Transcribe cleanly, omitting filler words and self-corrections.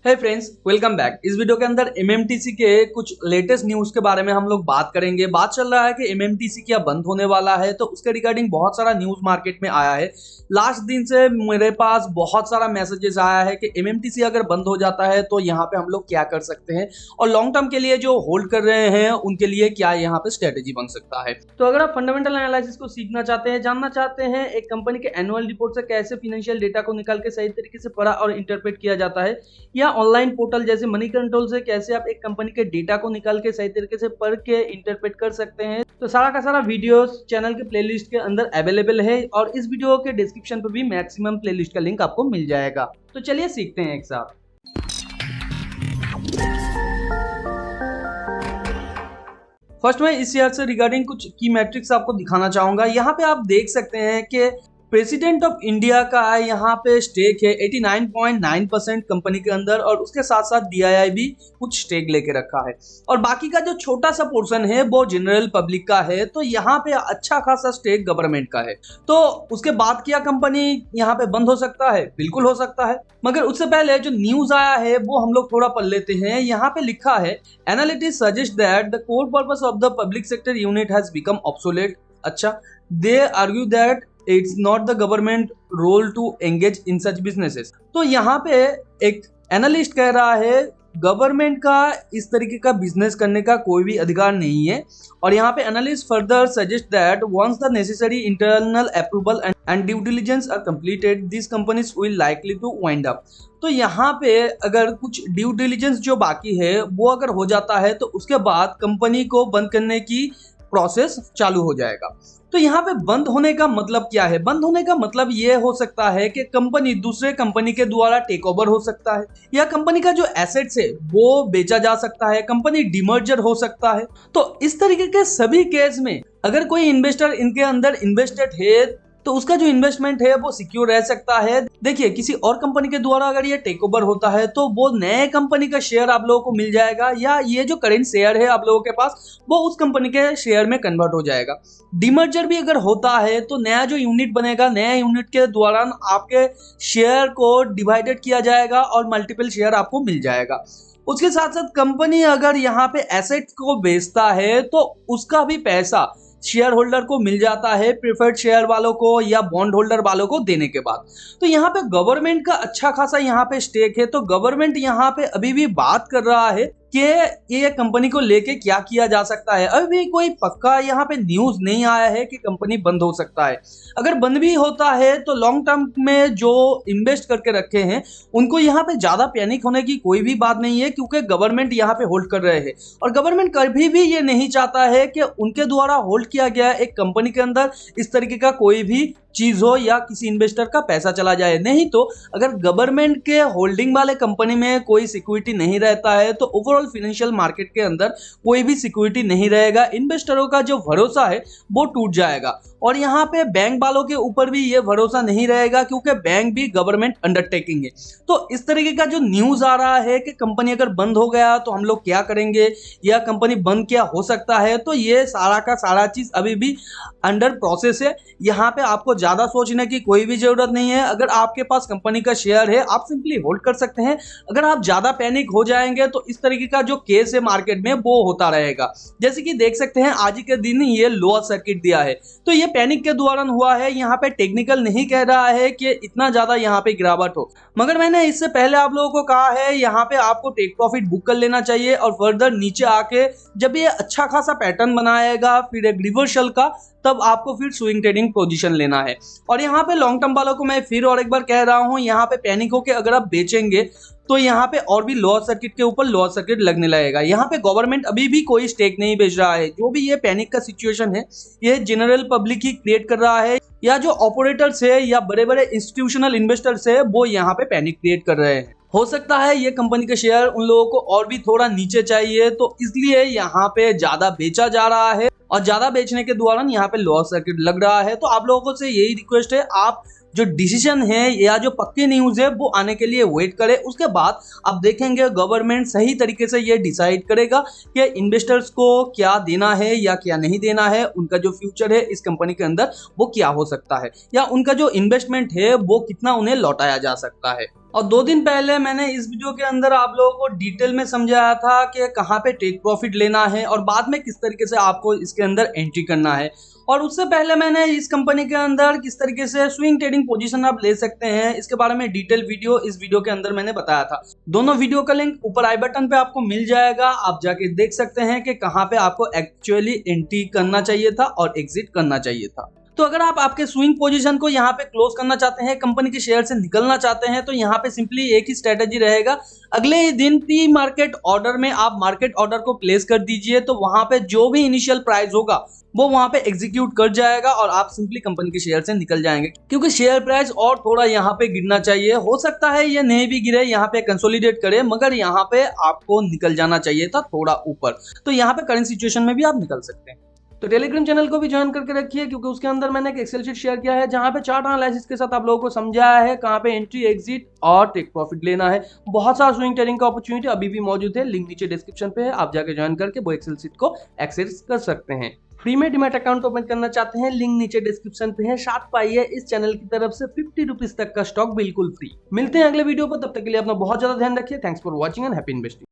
हे friends, welcome back. इस video के अंदर एमएमटीसी के कुछ लेटेस्ट न्यूज के बारे में हम लोग बात करेंगे। बात चल रहा है कि एमएमटीसी क्या बंद होने वाला है, तो उसके रिगार्डिंग बहुत सारा न्यूज मार्केट में आया है। लास्ट दिन से मेरे पास बहुत सारा मैसेजेस आया है कि एमएमटीसी अगर बंद हो जाता है तो यहाँ पे हम लोग क्या कर सकते हैं और लॉन्ग टर्म के लिए जो होल्ड कर रहे हैं उनके लिए क्या यहाँ पे स्ट्रेटेजी बन सकता है। तो अगर आप फंडामेंटल एनालिसिस को सीखना चाहते हैं, जानना चाहते हैं एक कंपनी के एनुअल रिपोर्ट से कैसे फाइनेंशियल डेटा को निकाल के सही तरीके से पढ़ा और इंटरप्रेट किया जाता है, या ऑनलाइन पोर्टल जैसे मनी कंट्रोल से कैसे आप एक कंपनी के डेटा को निकाल के सही तरीके से पढ़ के इंटरप्रेट कर सकते हैं, तो सारा का सारा वीडियोस चैनल के प्लेलिस्ट के अंदर अवेलेबल है और इस वीडियो के डिस्क्रिप्शन पर भी मैक्सिमम प्लेलिस्ट का लिंक आपको मिल जाएगा। तो चलिए सीखते हैं एक साथ। फर्स्ट मैं इस शेयर से रिगार्डिंग कुछ की मैट्रिक्स आपको दिखाना चाहूंगा। यहाँ पे आप देख सकते हैं कि प्रेसिडेंट ऑफ इंडिया का यहाँ पे स्टेक है 89.9% कंपनी के अंदर, और उसके साथ साथ DII भी कुछ स्टेक लेके रखा है, और बाकी का जो छोटा सा पोर्शन है वो जनरल पब्लिक का है। तो यहाँ पे अच्छा खासा स्टेक गवर्नमेंट का है। तो उसके बाद क्या कंपनी यहाँ पे बंद हो सकता है? बिल्कुल हो सकता है, मगर उससे पहले जो न्यूज आया है वो हम लोग थोड़ा पढ़ लेते हैं। यहाँ पे लिखा है, analytics suggest that the core purpose of the public sector unit has become obsolete. अच्छा, they argue that it's not the government role to engage in such businesses. तो यहाँ पे एक एनालिस्ट कह रहा है गवर्नमेंट का इस तरीके का बिजनेस करने का कोई भी अधिकार नहीं है, और यहाँ पे analyst further suggest that once the necessary internal approval and due diligence are completed this companies will likely to wind up. तो यहाँ पे अगर कुछ ड्यू डिलिजेंस जो बाकी है वो अगर हो जाता है तो उसके बाद कंपनी को बंद करने की प्रोसेस चालू हो जाएगा। तो यहाँ पे बंद होने का मतलब क्या है? बंद होने का मतलब ये हो सकता है कि कंपनी दूसरे कंपनी के द्वारा टेक ओवर हो सकता है, या कंपनी का जो एसेट्स है वो बेचा जा सकता है, कंपनी डिमर्जर हो सकता है। तो इस तरीके के सभी केस में अगर कोई इन्वेस्टर इनके अंदर इन्वेस्टेड है तो उसका जो इन्वेस्टमेंट है वो सिक्योर रह सकता है। देखिए, किसी और कंपनी के द्वारा अगर ये टेक ओवर होता है तो वो नए कंपनी का शेयर आप लोगों को मिल जाएगा, या ये जो करेंट शेयर है आप लोगों के पास वो उस कंपनी के शेयर में कन्वर्ट हो जाएगा। डिमर्जर भी अगर होता है तो नया जो यूनिट बनेगा, नया यूनिट के दौरान आपके शेयर को डिवाइडेड किया जाएगा और मल्टीपल शेयर आपको मिल जाएगा। उसके साथ साथ कंपनी अगर यहाँ पे एसेट को बेचता है तो उसका भी पैसा शेयर होल्डर को मिल जाता है, प्रेफर्ड शेयर वालों को या बॉन्ड होल्डर वालों को देने के बाद। तो यहाँ पे गवर्नमेंट का अच्छा खासा यहाँ पे स्टेक है। तो गवर्नमेंट यहाँ पे अभी भी बात कर रहा है कि ये कंपनी को लेके क्या किया जा सकता है। अभी भी कोई पक्का यहाँ पे न्यूज नहीं आया है कि कंपनी बंद हो सकता है। अगर बंद भी होता है तो लॉन्ग टर्म में जो इन्वेस्ट करके रखे हैं उनको यहाँ पे ज्यादा पैनिक होने की कोई भी बात नहीं है, क्योंकि गवर्नमेंट यहाँ पे होल्ड कर रहे हैं, और गवर्नमेंट कभी भी ये नहीं चाहता है कि उनके द्वारा होल्ड किया गया एक कंपनी के अंदर इस तरीके का कोई भी चीज हो या किसी इन्वेस्टर का पैसा चला जाए। नहीं तो अगर गवर्नमेंट के होल्डिंग वाले कंपनी में कोई सिक्योरिटी नहीं रहता है तो ओवरऑल फाइनेंशियल मार्केट के अंदर कोई भी सिक्योरिटी नहीं रहेगा। इन्वेस्टरों का जो भरोसा है वो टूट जाएगा, और यहाँ पे बैंक वालों के ऊपर भी ये भरोसा नहीं रहेगा, क्योंकि बैंक भी गवर्नमेंट अंडरटेकिंग है। तो इस तरीके का जो न्यूज आ रहा है कि कंपनी अगर बंद हो गया तो हम लोग क्या करेंगे, या कंपनी बंद क्या हो सकता है, तो ये सारा का सारा चीज अभी भी अंडर प्रोसेस है। यहाँ पे आपको ज्यादा सोचने की कोई भी जरूरत नहीं है। अगर आपके पास कंपनी का शेयर है आप सिंपली होल्ड कर सकते हैं। अगर आप ज्यादा पैनिक हो जाएंगे तो इस तरीके का जो केस है मार्केट में वो होता रहेगा। जैसे कि देख सकते हैं आज के दिन ये लोअर सर्किट दिया है, तो ये पैनिक के दौरान हुआ है। यहाँ पे टेक्निकल नहीं कह रहा है कि इतना ज्यादा यहाँ पे गिरावट हो, मगर मैंने इससे पहले आप लोगों को कहा है यहाँ पे आपको टेक प्रॉफिट बुक कर लेना चाहिए, और फर्दर नीचे आके जब ये अच्छा खासा पैटर्न बनाएगा फिर एक रिवर्सल का, तब आपको फिर स्विंग ट्रेडिंग पोजीशन लेना है। और यहाँ पे लॉन्ग टर्म वालों को मैं फिर और एक बार कह रहा हूँ, यहाँ पे पैनिक होके अगर आप बेचेंगे तो यहाँ पे और भी लोअर सर्किट के ऊपर लोअर सर्किट लगने लगेगा। यहाँ पे गवर्नमेंट अभी भी कोई स्टेक नहीं बेच रहा है। जो भी ये पैनिक का सिचुएशन है ये जनरल पब्लिक ही क्रिएट कर रहा है, या जो ऑपरेटर्स है या बड़े बड़े इंस्टीट्यूशनल इन्वेस्टर्स है वो यहाँ पे पैनिक क्रिएट कर रहे हैं। हो सकता है ये कंपनी के शेयर उन लोगों को और भी थोड़ा नीचे चाहिए, तो इसलिए यहाँ पे ज्यादा बेचा जा रहा है, और ज्यादा बेचने के दौरान यहाँ पे लोअर सर्किट लग रहा है। तो आप लोगों से यही रिक्वेस्ट है, आप जो डिसीजन है या जो पक्की न्यूज है वो आने के लिए वेट करें। उसके बाद आप देखेंगे गवर्नमेंट सही तरीके से ये डिसाइड करेगा कि इन्वेस्टर्स को क्या देना है या क्या नहीं देना है, उनका जो फ्यूचर है इस कंपनी के अंदर वो क्या हो सकता है, या उनका जो इन्वेस्टमेंट है वो कितना उन्हें लौटाया जा सकता है। और 2 दिन पहले मैंने इस वीडियो के अंदर आप लोगों को डिटेल में समझाया था कि कहाँ पे टेक प्रॉफिट लेना है और बाद में किस तरीके से आपको इसके अंदर एंट्री करना है। और उससे पहले मैंने इस कंपनी के अंदर किस तरीके से स्विंग ट्रेडिंग पोजीशन आप ले सकते हैं इसके बारे में डिटेल वीडियो इस वीडियो के अंदर मैंने बताया था। दोनों वीडियो का लिंक ऊपर आई बटन पे आपको मिल जाएगा, आप जाके देख सकते हैं कि कहाँ पे आपको एक्चुअली एंट्री करना चाहिए था और एग्जिट करना चाहिए था। तो अगर आप आपके स्विंग पोजीशन को यहाँ पे क्लोज करना चाहते हैं, कंपनी के शेयर से निकलना चाहते हैं, तो यहाँ पे सिंपली एक ही स्ट्रेटेजी रहेगा। अगले ही दिन प्री मार्केट ऑर्डर में आप मार्केट ऑर्डर को प्लेस कर दीजिए, तो वहां पे जो भी इनिशियल प्राइस होगा वो वहां पे एग्जीक्यूट कर जाएगा और आप सिंपली कंपनी के शेयर से निकल जाएंगे। क्योंकि शेयर प्राइस और थोड़ा यहाँ पे गिरना चाहिए, हो सकता है ये नहीं भी गिरे, यहाँ पे कंसोलिडेट करे, मगर यहाँ पे आपको निकल जाना चाहिए था थोड़ा ऊपर। तो यहाँ पे करंट सिचुएशन में भी आप निकल सकते हैं। तो टेलीग्राम चैनल को भी ज्वाइन करके रखिए, क्योंकि उसके अंदर मैंने एक एक्सेल शीट शेयर किया है जहां पे चार्ट एनालिसिस के साथ आप लोगों को समझाया है कहां पे एंट्री, एग्जिट और टेक प्रॉफिट लेना है। बहुत सारा स्विंग ट्रेडिंग का अपॉर्चुनिटी अभी भी मौजूद है, लिंक नीचे डिस्क्रिप्शन पे है, आप जाके ज्वाइन करके वो एक्सेल शीट को एक्सेस कर सकते हैं। फ्री में डीमैट अकाउंट ओपन करना चाहते हैं, लिंक नीचे डिस्क्रिप्शन पे है। साथ पाइए इस चैनल की तरफ से 50 रुपीज तक का स्टॉक बिल्कुल फ्री। मिलते हैं अगले वीडियो पर, तब तक के लिए अपना बहुत ज्यादा ध्यान रखिए। Thanks for watching and happy investing.